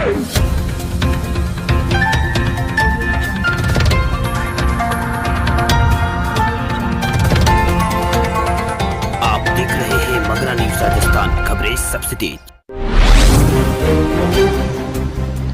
आप देख रहे हैं मगरा न्यूज राजस्थान, खबरें सबसे तेज।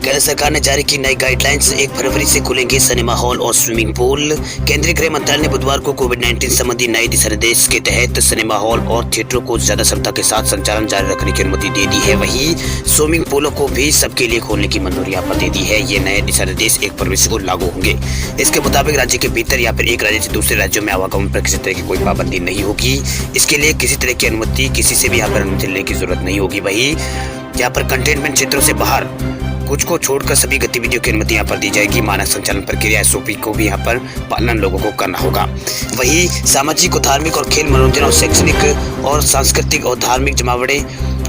केंद्र सरकार ने जारी की नई गाइडलाइंस। 1 फरवरी से खुलेंगे सिनेमा हॉल और स्विमिंग पूल। केंद्रीय गृह मंत्रालय ने बुधवार को कोविड-19 संबंधी नए दिशा निर्देश के तहत सिनेमा हॉल और थिएटरों को ज्यादा क्षमता के साथ संचालन जारी रखने की अनुमति दे दी है। वहीं स्विमिंग पूलों को भी सबके लिए खोलने की मंजूरी यहाँ पर दे दी है। ये नए दिशा निर्देश 1 फरवरी से लागू होंगे। इसके मुताबिक राज्य के भीतर या फिर एक राज्य से दूसरे राज्यों में आवागमन पर किसी तरह की कोई पाबंदी नहीं होगी। इसके लिए किसी तरह की अनुमति किसी से भी यहाँ पर अनुमति लेने की जरूरत नहीं होगी। वहीं यहाँ पर कंटेनमेंट क्षेत्रों से बाहर कुछ को छोड़कर सभी गतिविधियों की अनुमति यहाँ पर दी जाएगी। मानक संचालन प्रक्रिया SOP को भी यहाँ पर पालन लोगों को करना होगा। वहीं सामाजिक और धार्मिक और खेल मनोरंजन और शैक्षणिक और सांस्कृतिक और धार्मिक जमावड़े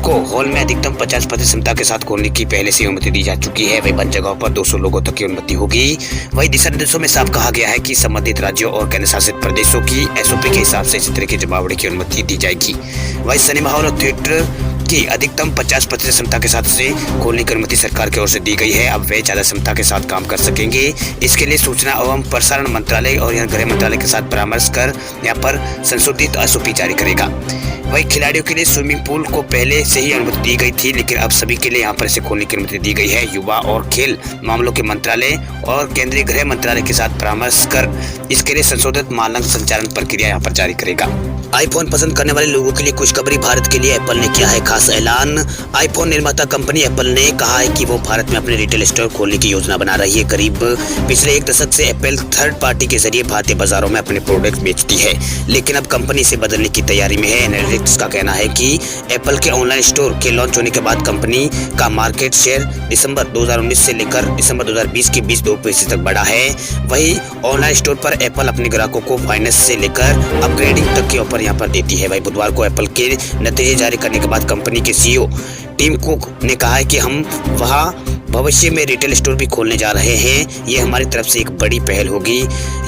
को हॉल में अधिकतम 50% क्षमता के साथ खोलने की पहले से अनुमति दी जा चुकी है। वही बंद जगहों पर 200 लोगों तक की अनुमति होगी। वही दिशा निर्देशों में साफ कहा गया है कि संबंधित राज्यों और केंद्र शासित प्रदेशों की SOP के हिसाब से इसी तरह के जमावड़े की अनुमति दी जाएगी। वही सिनेमा हॉल और थिएटर की अधिकतम 50% क्षमता के साथ से खोलने की अनुमति सरकार की ओर से दी गई है। अब वे ज्यादा क्षमता के साथ काम कर सकेंगे। इसके लिए सूचना एवं प्रसारण मंत्रालय और गृह मंत्रालय के साथ परामर्श कर यहाँ पर संशोधित SOP जारी करेगा। वही खिलाड़ियों के लिए स्विमिंग पूल को पहले से ही अनुमति दी गई थी, लेकिन अब सभी के लिए यहाँ पर इसे खोलने की अनुमति दी गई है। युवा और खेल मामलों के मंत्रालय और केंद्रीय गृह मंत्रालय के साथ परामर्श कर इसके लिए संशोधित मानक संचालन प्रक्रिया यहाँ पर जारी करेगा। आईफोन पसंद करने वाले लोगों के लिए खुशखबरी। भारत के लिए एप्पल ने किया है खास ऐलान। आईफोन निर्माता कंपनी एप्पल ने कहा है कि वो भारत में अपने रिटेल स्टोर खोलने की योजना बना रही है। करीब पिछले 1 दशक से एप्पल थर्ड पार्टी के जरिए भारतीय बाजारों में अपने प्रोडक्ट बेचती है, लेकिन अब कंपनी इसे बदलने की तैयारी में है। एनालिटिक्स का कहना है कि एप्पल के ऑनलाइन स्टोर के लॉन्च होने के बाद कंपनी का मार्केट शेयर दिसंबर 2019 से लेकर दिसंबर 2020 के बीच 2% तक बढ़ा है। वही ऑनलाइन स्टोर पर एप्पल अपने ग्राहकों को फाइनेंस से लेकर अपग्रेडिंग तक के ऑफर यहाँ पर देती है। वही बुधवार को एप्पल के नतीजे जारी करने के बाद कंपनी के CEO टिम कुक ने कहा है कि हम वहां भविष्य में रिटेल स्टोर भी खोलने जा रहे हैं। यह हमारी तरफ से एक बड़ी पहल होगी।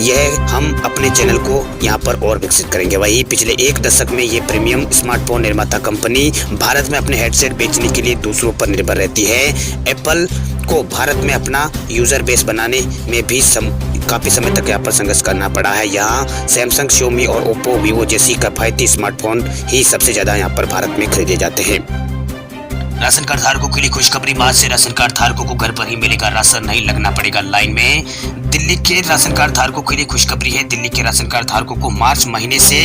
यह हम अपने चैनल को यहाँ पर और विकसित करेंगे। वही पिछले 1 दशक में ये प्रीमियम स्मार्टफोन निर्माता कंपनी भारत में अपने हेडसेट बेचने के लिए दूसरों पर निर्भर रहती है। एप्पल को भारत में अपना यूजर बेस बनाने में भी काफी समय तक यहाँ पर संघर्ष करना पड़ा है। यहाँ सैमसंग, Xiaomi और ओप्पो, वीवो जैसी किफायती स्मार्टफोन ही सबसे ज्यादा यहाँ पर भारत में खरीदे जाते हैं। राशन कार्ड धारकों के लिए खुशखबरी। मार्च से राशन कार्ड धारकों को घर पर ही मिलेगा राशन, नहीं लगना पड़ेगा लाइन में। दिल्ली के राशन कार्ड धारकों के लिए खुशखबरी है। दिल्ली के राशन कार्ड धारकों को मार्च महीने से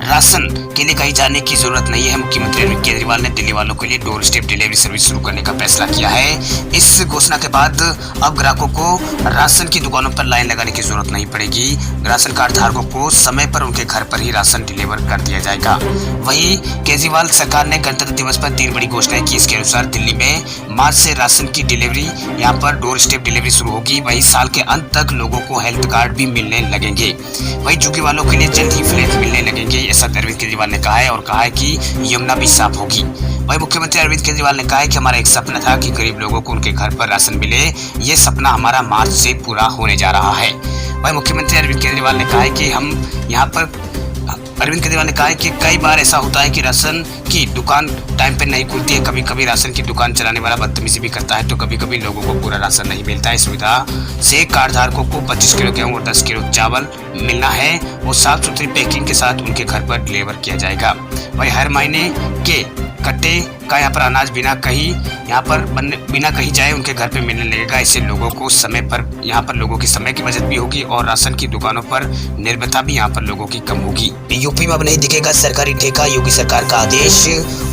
राशन के लिए कहीं जाने की जरूरत नहीं है। मुख्यमंत्री अरविंद केजरीवाल ने दिल्ली वालों के लिए डोर स्टेप डिलीवरी सर्विस शुरू करने का फैसला किया है। इस घोषणा के बाद अब ग्राहकों को राशन की दुकानों पर लाइन लगाने की जरूरत नहीं पड़ेगी। राशन कार्ड धारकों को समय पर उनके घर पर ही राशन डिलीवर कर दिया जाएगा। वहीं केजरीवाल सरकार ने गणतंत्र दिवस पर 3 बड़ी घोषणाएं की। इसके अनुसार दिल्ली में मार्च से राशन की डिलीवरी यहाँ पर डोर स्टेप डिलीवरी शुरू होगी। वहीं साल के अंत तक लोगों को हेल्थ कार्ड भी मिलने लगेंगे। वहीं झुग्गी वालों के लिए जल्द ही फ्लैट मिलने लगेंगे, ऐसा अरविंद केजरीवाल ने कहा है और कहा है कि यमुना भी साफ होगी। वहीं मुख्यमंत्री अरविंद केजरीवाल ने कहा है कि हमारा एक सपना था कि गरीब लोगों को उनके घर पर राशन मिले। ये सपना हमारा मार्च से पूरा होने जा रहा है। वहीं मुख्यमंत्री अरविंद केजरीवाल ने कहा है कि हम यहाँ पर अरविंद केजरीवाल ने कहा है कि कई बार ऐसा होता है कि राशन की दुकान टाइम पे नहीं खुलती है। कभी कभी राशन की दुकान चलाने वाला बदतमीजी भी करता है, तो कभी कभी लोगों को पूरा राशन नहीं मिलता है। सुविधा से कार्ड धारकों को 25 किलो गेहूं और 10 किलो चावल मिलना है। वो साफ सुथरी पैकिंग के साथ उनके घर पर डिलीवर किया जाएगा। वही हर महीने के कट्टे का यहाँ पर अनाज बिना कहीं जाए उनके घर पे मिलने लगेगा। इससे लोगों को समय पर यहाँ पर लोगों की समय की बचत भी होगी और राशन की दुकानों पर निर्भरता भी यहाँ पर लोगों की कम होगी। यूपी में अब नहीं दिखेगा सरकारी ठेका, योगी सरकार का आदेश।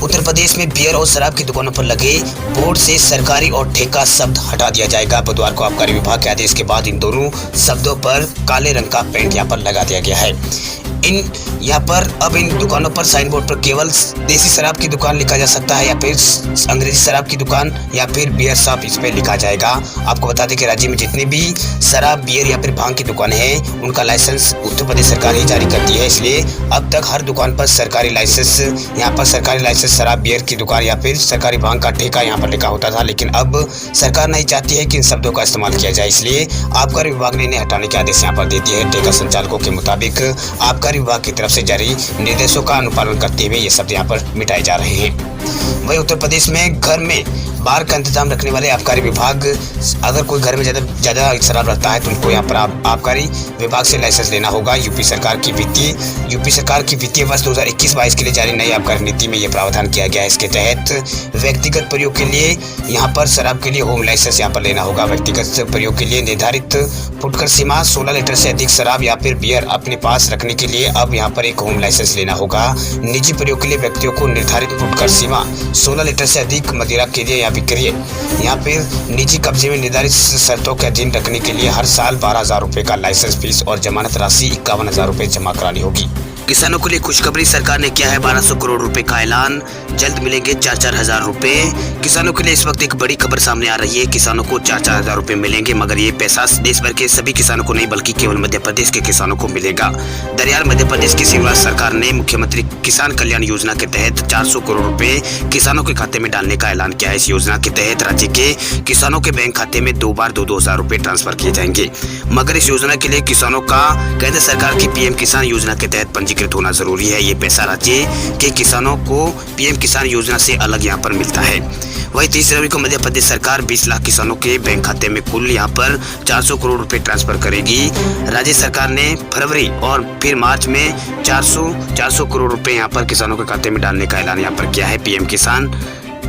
उत्तर प्रदेश में बियर और शराब की दुकानों पर लगे बोर्ड से सरकारी और ठेका शब्द हटा दिया जाएगा। बुधवार को आबकारी विभाग के आदेश के बाद इन दोनों शब्दों पर काले रंग का पेंट यहाँ पर लगा दिया गया है। अब इन दुकानों पर साइन बोर्ड पर केवल देसी शराब की दुकान लिखा जा सकता है या फिर अंग्रेजी शराब की दुकान या फिर बियर शॉप इस पे लिखा जाएगा। आपको बता दें कि राज्य में जितनी भी शराब, बियर या फिर भांग की दुकानें हैं उनका लाइसेंस उत्तर प्रदेश सरकार ही जारी करती है। इसलिए अब तक हर दुकान पर सरकारी लाइसेंस शराब, बियर की दुकान या फिर सरकारी भांग का ठेका यहाँ पर लिखा होता था, लेकिन अब सरकार नहीं चाहती है कि इन शब्दों का इस्तेमाल किया जाए। इसलिए आबकारी विभाग ने इन्हें हटाने के आदेश यहाँ पर दे दिए हैं। ठेका संचालकों के मुताबिक आबकारी विभाग की तरफ से जारी निर्देशों का अनुपालन करते हुए ये शब्द यहाँ पर मिटाए जा रहे हैं। वहीं उत्तर प्रदेश में घर में बार का इंतजाम रखने वाले आबकारी विभाग, अगर कोई घर में ज़्यादा शराब रखता है तो उनको यहाँ पर आबकारी विभाग से लाइसेंस लेना होगा। यूपी सरकार की वित्तीय वर्ष 2021-22 के लिए जारी नई आबकारी नीति में यह प्रावधान किया गया है। इसके तहत व्यक्तिगत प्रयोग के लिए यहाँ पर शराब के लिए होम लाइसेंस यहाँ पर लेना होगा। व्यक्तिगत प्रयोग के लिए निर्धारित फुटकर सीमा 16 लीटर से अधिक शराब या फिर बियर अपने पास रखने के लिए अब यहाँ पर एक होम लाइसेंस लेना होगा। निजी प्रयोग के लिए व्यक्तियों को निर्धारित फुटकर सीमा 16 लीटर से अधिक मदिरा के लिए या विक्रय यहाँ पर निजी कब्जे में निर्धारित शर्तों के अधीन रखने के लिए हर साल 12,000 रुपए का लाइसेंस फीस और जमानत राशि 51,000 रुपए जमा करानी होगी। किसानों के लिए खुशखबरी, सरकार ने किया है 1200 करोड़ रुपए का ऐलान, जल्द मिलेंगे 4-4 हजार रुपए। किसानों के लिए इस वक्त एक बड़ी खबर सामने आ रही है। किसानों को 4-4 हजार रुपए मिलेंगे, मगर ये पैसा देश भर के सभी किसानों को नहीं बल्कि केवल मध्य प्रदेश के किसानों को मिलेगा। दरअसल मध्य प्रदेश की शिवराज सरकार ने मुख्यमंत्री किसान कल्याण योजना के तहत 400 करोड़ रुपए किसानों के खाते में डालने का ऐलान किया है। इस योजना के तहत राज्य के किसानों के बैंक खाते में 2 बार 2-2 हजार रुपए ट्रांसफर किए जाएंगे, मगर इस योजना के लिए किसानों का केंद्र सरकार की पीएम किसान योजना के तहत पंजीकृत होना जरूरी है। ये पैसा राज्य के किसानों को पीएम किसान योजना से अलग यहाँ पर मिलता है। वही 30 जनवरी को मध्य प्रदेश सरकार 20 लाख किसानों के बैंक खाते में कुल यहाँ पर 400 करोड़ रुपए ट्रांसफर करेगी। राज्य सरकार ने फरवरी और फिर मार्च में 400 करोड़ रुपए यहाँ पर किसानों के खाते में डालने का ऐलान यहाँ पर किया है। पीएम किसान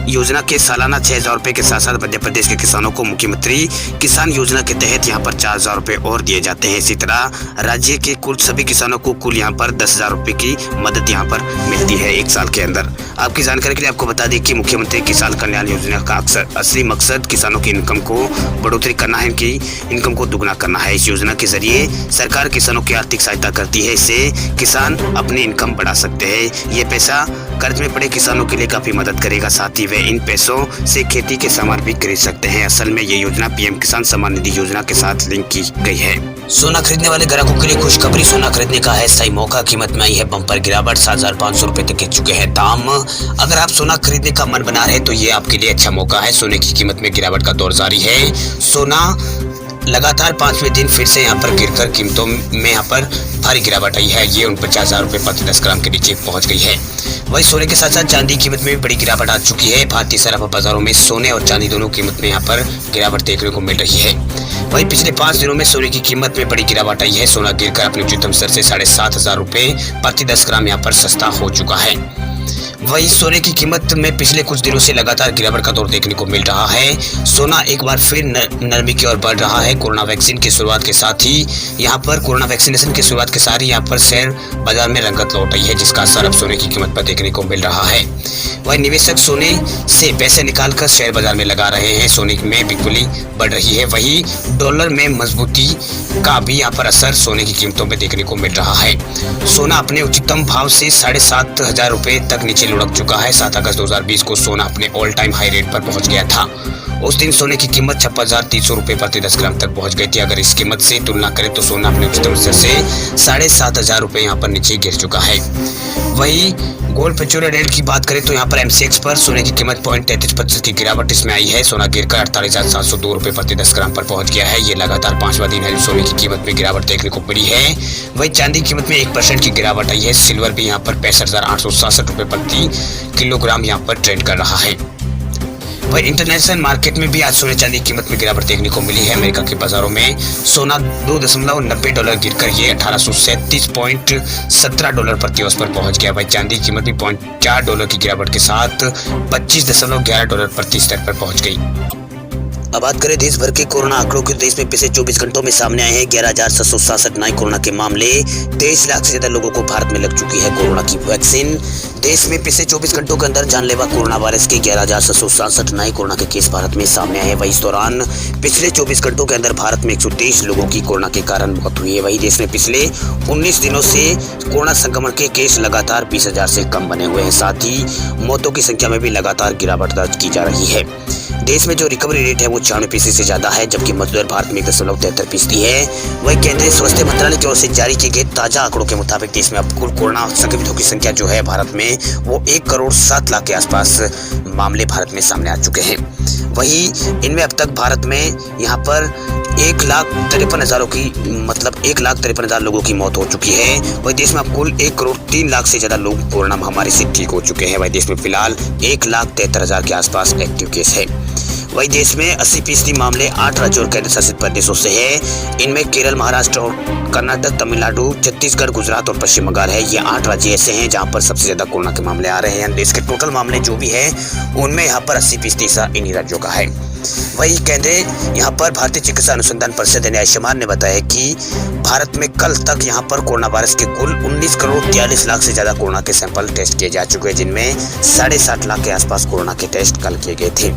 योजना के सालाना 6,000 रुपए के साथ साथ मध्य प्रदेश के किसानों को मुख्यमंत्री किसान योजना के तहत यहाँ पर 4,000 रुपए और दिए जाते हैं। इसी तरह राज्य के कुल सभी किसानों को कुल यहाँ पर 10,000 रुपए की मदद यहाँ पर मिलती है 1 साल के अंदर। आपकी जानकारी के लिए आपको बता दें कि मुख्यमंत्री किसान कल्याण योजना का असली मकसद किसानों की इनकम को बढ़ोतरी करना है, इनकी इनकम को दुगना करना है। इस योजना के जरिए सरकार किसानों की आर्थिक सहायता करती है, इससे किसान अपनी इनकम बढ़ा सकते हैं। ये पैसा कर्ज में पड़े किसानों के लिए काफी मदद करेगा, साथ ही वे इन पैसों से खेती के सामान भी खरीद सकते हैं। असल में ये योजना पीएम किसान सम्मान निधि योजना के साथ लिंक की गई है। सोना खरीदने वाले ग्राहकों के लिए खुशखबरी, सोना खरीदने का है सही मौका। कीमत में आई है बम्पर गिरावट, 7,500 रुपए तक गिर चुके हैं दाम। अगर आप सोना खरीदने का मन बना रहे तो ये आपके लिए अच्छा मौका है। सोने की कीमत में गिरावट का दौर जारी है। सोना लगातार 5वें दिन फिर से यहाँ पर गिरकर कीमतों में यहाँ पर भारी गिरावट आई है। ये 49,000 रुपए प्रति 10 ग्राम के नीचे पहुंच गई है। वही सोने के साथ साथ चांदी कीमत में भी बड़ी गिरावट आ चुकी है। भारतीय सराफा बाजारों में सोने और चांदी दोनों कीमत में यहाँ पर गिरावट देखने को मिल रही है। वही पिछले 5 दिनों में सोने की कीमत में बड़ी गिरावट आई है। सोना गिरकर अपने उच्चतम स्तर से 7,500 रुपए प्रति 10 ग्राम यहाँ पर सस्ता हो चुका है। वही सोने की कीमत में पिछले कुछ दिनों से लगातार गिरावट का दौर देखने को मिल रहा है। सोना एक बार फिर नरमी की ओर बढ़ रहा है। कोरोना वैक्सीन की शुरुआत के साथ ही यहाँ पर कोरोना वैक्सीनेशन की शुरुआत के साथ ही यहाँ पर शेयर बाजार में रंगत लौट आई है, जिसका असर अब सोने की कीमत पर देखने को मिल रहा है। वही निवेशक सोने से पैसे निकालकर शेयर बाजार में लगा रहे हैं। सोने में बिकवाली बढ़ रही है। वही डॉलर में मजबूती का भी यहाँ पर असर सोने की कीमतों में देखने को मिल रहा है। सोना अपने उच्चतम भाव से 7,500 रुपए तक नीचे लुढ़क चुका है। 7 अगस्त 2020 को सोना अपने ऑल टाइम हाई रेट पर पहुंच गया था। उस दिन सोने की कीमत 56,300 रुपए प्रति 10 ग्राम तक पहुंच गई थी। अगर इस कीमत से तुलना करें तो सोना अपने उच्चतम स्तर से 7,500 रुपए यहाँ पर नीचे गिर चुका है। वही गोल्ड फ्यूचर रेट की बात करें तो यहाँ पर MCX पर सोने की कीमत 0.33% की गिरावट इसमें आई है। सोना गिरकर 48,702 रुपए प्रति 10 ग्राम पर पहुंच गया है। ये लगातार 5वां दिन है सोने की कीमत में गिरावट देखने को मिली है। वही चांदी की कीमत में 1% की गिरावट आई है। सिल्वर भी यहाँ पर 65,867 रुपए प्रति किलोग्राम यहाँ पर ट्रेंड कर रहा है। वही इंटरनेशनल मार्केट में भी आज सोने चांदी की कीमत में गिरावट देखने को मिली है। अमेरिका के बाजारों में सोना $2.90 गिरकर ये $1,837.17 प्रति औंस पर पहुंच गया। वही चांदी की कीमत भी $0.4 की गिरावट के साथ $25.11 प्रति स्तर पर पहुंच गई। अब बात करें देश भर के कोरोना आंकड़ों की। देश में पिछले 24 घंटों में सामने आए हैं 11,767 नए कोरोना के मामले। 23 लाख से ज्यादा लोगों को भारत में लग चुकी है कोरोना की वैक्सीन। देश में पिछले 24 घंटों के अंदर जानलेवा कोरोना वायरस के 11,767 नए कोरोना के केस भारत में सामने आए हैं। वही इस दौरान पिछले 24 घंटों के अंदर भारत में 123 लोगों की कोरोना के कारण मौत हुई है। वही देश में पिछले 19 दिनों से कोरोना संक्रमण के केस लगातार 20,000 से कम बने हुए हैं। साथ ही मौतों की संख्या में भी लगातार गिरावट दर्ज की जा रही है। देश में जो रिकवरी रेट है वो 96% से ज्यादा है, जबकि मृत्यु दर भारत में 1.73% है। वही केंद्रीय स्वास्थ्य मंत्रालय की ओर से जारी किए गए ताजा आंकड़ों के मुताबिक देश में अब कुल कोरोना संक्रमितों की संख्या जो है भारत में वो 1,07,00,000 के आसपास मामले भारत में सामने आ चुके हैं। वहीं इनमें अब तक भारत में यहाँ पर 1,53,000 लोगों की मौत हो चुकी है। वहीं देश में अब कुल 1,03 लाख से ज्यादा लोग कोरोना महामारी से ठीक हो चुके हैं। वहीं देश में फिलहाल 1,73,000 के आसपास एक्टिव केस है। वहीं देश में 80% मामले 8 राज्यों और केंद्र शासित प्रदेशों से है। इनमें केरल, महाराष्ट्र और कर्नाटक, तमिलनाडु, छत्तीसगढ़, गुजरात और पश्चिम बंगाल है। ये 8 राज्य ऐसे हैं जहां पर सबसे ज्यादा कोरोना के मामले आ रहे हैं। देश के टोटल मामले जो भी है उनमें यहाँ पर 80% हिस्सा इन्हीं राज्यों का है। वही केंद्रीय यहाँ पर भारतीय चिकित्सा अनुसंधान परिषद यानी आयुष्मान ने बताया कि भारत में कल तक यहाँ पर कोरोना वायरस के कुल 19,43,00,000 से ज्यादा कोरोना के सैंपल टेस्ट किए जा चुके हैं, जिनमें 7.5 लाख के आसपास कोरोना के टेस्ट कल किए गए थे।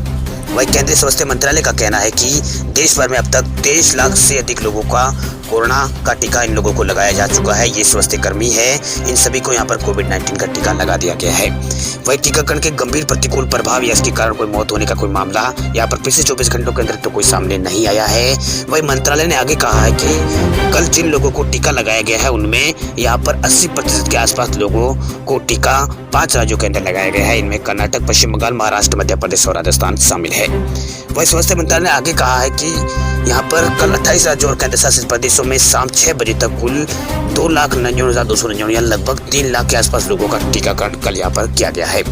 वही केंद्रीय स्वास्थ्य मंत्रालय का कहना है कि देश भर में अब तक 23 लाख से अधिक लोगों का कोरोना का टीका इन लोगों को लगाया जा चुका है। ये स्वास्थ्य कर्मी है, इन सभी को यहाँ पर कोविड-19 का टीका लगा दिया गया है। वही टीकाकरण के गंभीर प्रतिकूल प्रभाव या इसके कारण कोई मौत होने का कोई मामला यहाँ पर पिछले 24 घंटों के अंदर तो कोई सामने नहीं आया है। वही मंत्रालय ने आगे कहा है कि कल जिन लोगों को टीका लगाया गया है उनमें यहाँ पर 80% के आसपास लोगों को टीका 5 राज्यों के अंदर लगाया गया है। इनमें कर्नाटक, पश्चिम बंगाल, महाराष्ट्र, मध्य प्रदेश और राजस्थान शामिल है। वही स्वास्थ्य मंत्रालय ने आगे कहा है कि यहाँ पर कल 28 राज्यों और केंद्र शासित प्रदेशों में शाम 6 बजे तक कुल 2,99,299 या लगभग 3 लाख के आसपास लोगों का टीकाकरण कल यहाँ पर किया गया है।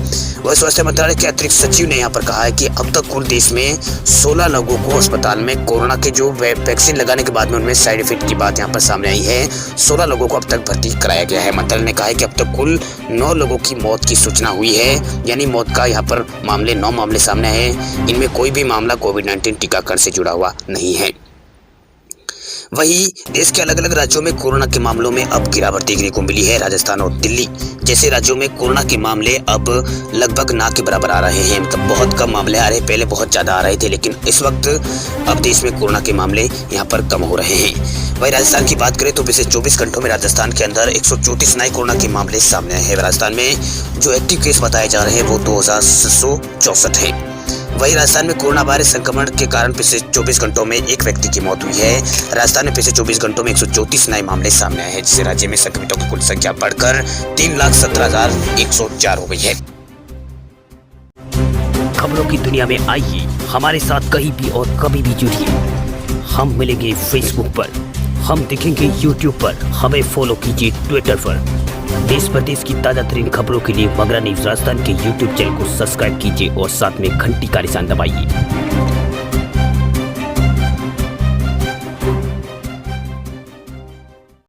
वह स्वास्थ्य मंत्रालय के अतिरिक्त सचिव ने यहाँ पर कहा है कि अब तक कुल देश में 16 लोगों को अस्पताल में कोरोना के जो वैक्सीन लगाने के बाद में उनमें साइड इफेक्ट की बात यहाँ पर सामने आई है। 16 लोगों को अब तक भर्ती कराया गया है। मंत्रालय ने कहा है कि अब तक कुल 9 लोगों की मौत की सूचना हुई है, यानी मौत का यहाँ पर 9 मामले सामने हैं। इनमें कोई भी मामला कोविड-19 टीकाकरण से जुड़ा हुआ नहीं है। वहीं देश के अलग अलग राज्यों में कोरोना के मामलों में अब गिरावट देखने को मिली है। राजस्थान और दिल्ली जैसे राज्यों में कोरोना के मामले अब लगभग ना के बराबर आ रहे हैं। मतलब बहुत कम मामले आ रहे हैं, पहले बहुत ज्यादा आ रहे थे, लेकिन इस वक्त अब देश में कोरोना के मामले यहाँ पर कम हो रहे हैं। वहीं राजस्थान की बात करें तो पिछले 24 घंटों में राजस्थान के अंदर 134 नए कोरोना के मामले सामने आए हैं। राजस्थान में जो एक्टिव केस बताए जा रहे हैं वो 2,764 है। वहीं राजस्थान में कोरोना वायरस संक्रमण के कारण पिछले 24 घंटों में एक व्यक्ति की मौत हुई है। राजस्थान में पिछले 24 घंटों में 134 नए मामले सामने आए हैं, जिससे राज्य में संक्रमितों की कुल संख्या बढ़कर 3,17,104 हो गई है। खबरों की दुनिया में आइए हमारे साथ कहीं भी और कभी भी जुड़िए। हम मिलेंगे फेसबुक पर, हम दिखेंगे यूट्यूब पर, हमें फॉलो कीजिए ट्विटर पर। देश प्रदेश की ताजा तरीन खबरों के लिए मगरा न्यूज राजस्थान के यूट्यूब चैनल को सब्सक्राइब कीजिए और साथ में घंटी का निशान दबाइए।